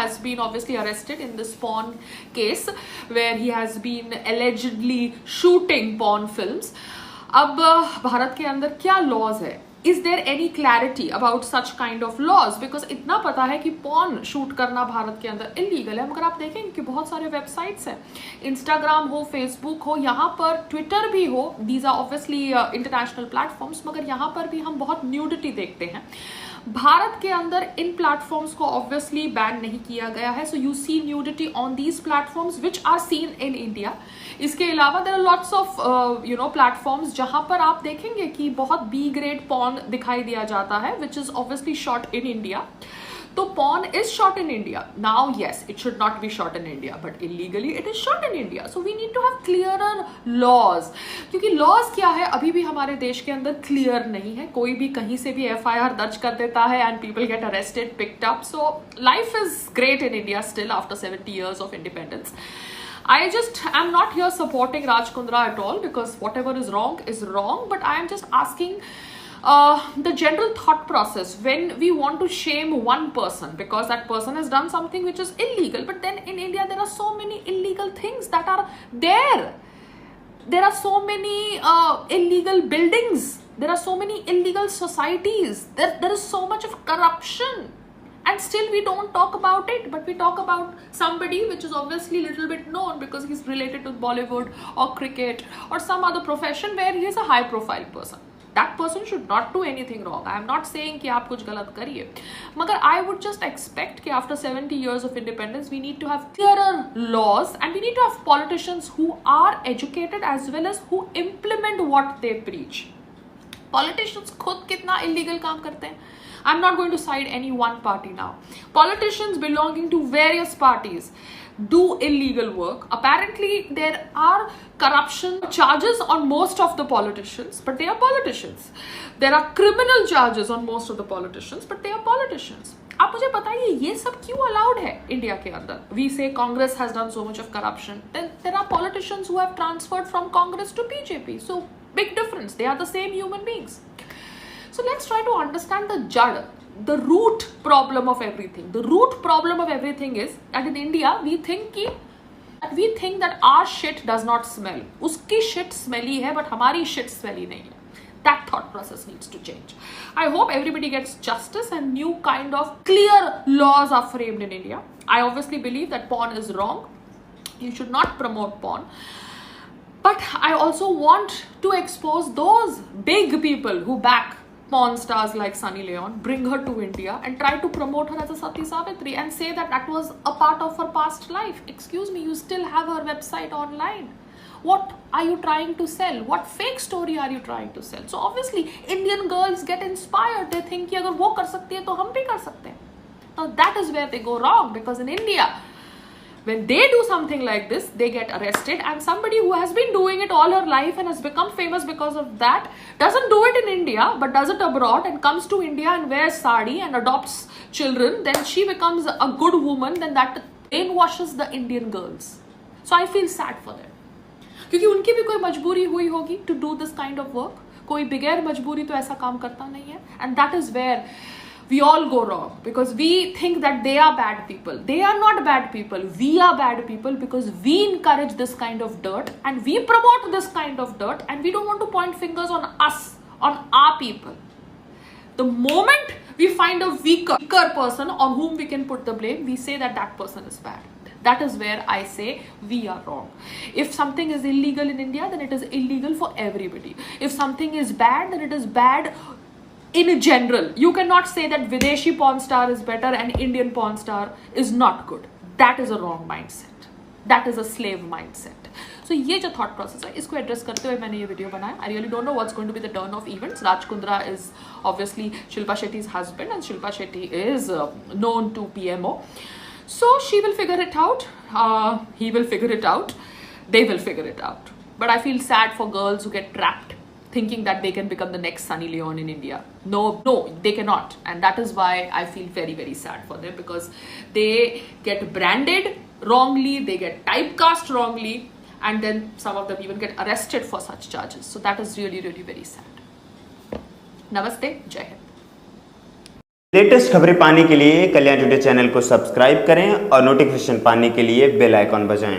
has been obviously arrested in this porn case where he has been allegedly shooting porn films. अब भारत के अंदर क्या laws है? Is there any clarity about such kind of laws? Because इतना पता है कि porn shoot करना भारत के अंदर illegal है. मगर आप देखेंगे कि बहुत सारे websites हैं, Instagram हो, Facebook हो, यहाँ पर Twitter भी हो. These are obviously international platforms. मगर यहाँ पर भी हम बहुत nudity देखते हैं. भारत के अंदर इन प्लेटफॉर्म्स को ऑब्वियसली बैन नहीं किया गया है. So you see nudity on these platforms which are seen in India. इसके अलावा there are lots of platforms जहां पर आप देखेंगे कि बहुत बी ग्रेड पॉर्न दिखाई दिया जाता है which is obviously shot in India. तो porn is shot in India. Now, yes, it should not be shot in India, but illegally it is shot in India. So we need to have clearer laws. क्योंकि laws क्या है अभी भी हमारे देश के अंदर clear नहीं है. कोई भी कहीं से भी FIR दर्ज कर देता है and people get arrested, picked up. So life is great in India still after 70 years of independence. I'm not here supporting Raj Kundra at all because whatever is wrong. But I am just asking the general thought process when we want to shame one person because that person has done something which is illegal. But then in India there are so many illegal things that are there. There are so many illegal buildings. There are so many illegal societies. There is so much of corruption. And still we don't talk about it, but we talk about somebody which is obviously a little bit known because he's related to Bollywood or cricket or some other profession where he is a high profile person. That person should not do anything wrong. I am not saying कि आप कुछ गलत करिए, मगर I would just expect कि after 70 years of independence we need to have clearer laws and we need to have politicians who are educated as well as who implement what they preach. Politicians खुद कितना illegal काम करते हैं. I'm not going to side any one party now. Politicians belonging to various parties do illegal work. Apparently there are corruption charges on most of the politicians, but they are politicians. There are criminal charges on most of the politicians, but they are politicians. आप मुझे बताइए ये सब क्यों allowed है India के अंदर? We say Congress has done so much of corruption. Then there are politicians who have transferred from Congress to BJP. So big difference. They are the same human beings. So let's try to understand the jad, the root problem of everything. The root problem of everything is that in India we think that our shit does not smell. Uski shit smelly hai, but hamari shit smelly nahi hai. That thought process needs to change. I hope everybody gets justice and new kind of clear laws are framed in India. I obviously believe that porn is wrong. You should not promote porn. But I also want to expose those big people who back porn stars like Sunny Leon, bring her to India and try to promote her as a Sati Savitri and say that that was a part of her past life. Excuse me, you still have her website online. What are you trying to sell? What fake story are you trying to sell? So obviously Indian girls get inspired. They think कि अगर वो कर सकती है तो हम भी कर सकते हैं. Now that is where they go wrong because in India, when they do something like this, they get arrested, and somebody who has been doing it all her life and has become famous because of that doesn't do it in India but does it abroad and comes to India and wears sari and adopts children, then she becomes a good woman, then that brainwashes the Indian girls. So I feel sad for them. क्योंकि उनकी भी कोई मजबूरी हुई होगी to do this kind of work. कोई बगैर मजबूरी तो ऐसा काम करता नहीं है. And that is where we all go wrong because we think that they are bad people. They are not bad people. We are bad people because we encourage this kind of dirt and we promote this kind of dirt and we don't want to point fingers on us, on our people. The moment we find a weaker person on whom we can put the blame, we say that that person is bad. That is where I say we are wrong. If something is illegal in India, then it is illegal for everybody. If something is bad, then it is bad in general. You cannot say that Videshi porn star is better and Indian porn star is not good. That is a wrong mindset. That is a slave mindset. So ये जो thought process है, इसको address करते हुए मैंने ये video बनाया. I really don't know what's going to be the turn of events. Raj Kundra is obviously Shilpa Shetty's husband and Shilpa Shetty is known to PMO. So she will figure it out. He will figure it out. They will figure it out. But I feel sad for girls who get trapped thinking that they can become the next Sunny Leon in India. No, they cannot. And that is why I feel very, very sad for them because they get branded wrongly, they get typecast wrongly, and then some of them even get arrested for such charges. So that is really, really very sad. Namaste, Jai Hind. Latest खबरें पाने के लिए कल्याण today channel को subscribe करें और notification पाने के लिए बेल आइकॉन बजाएं।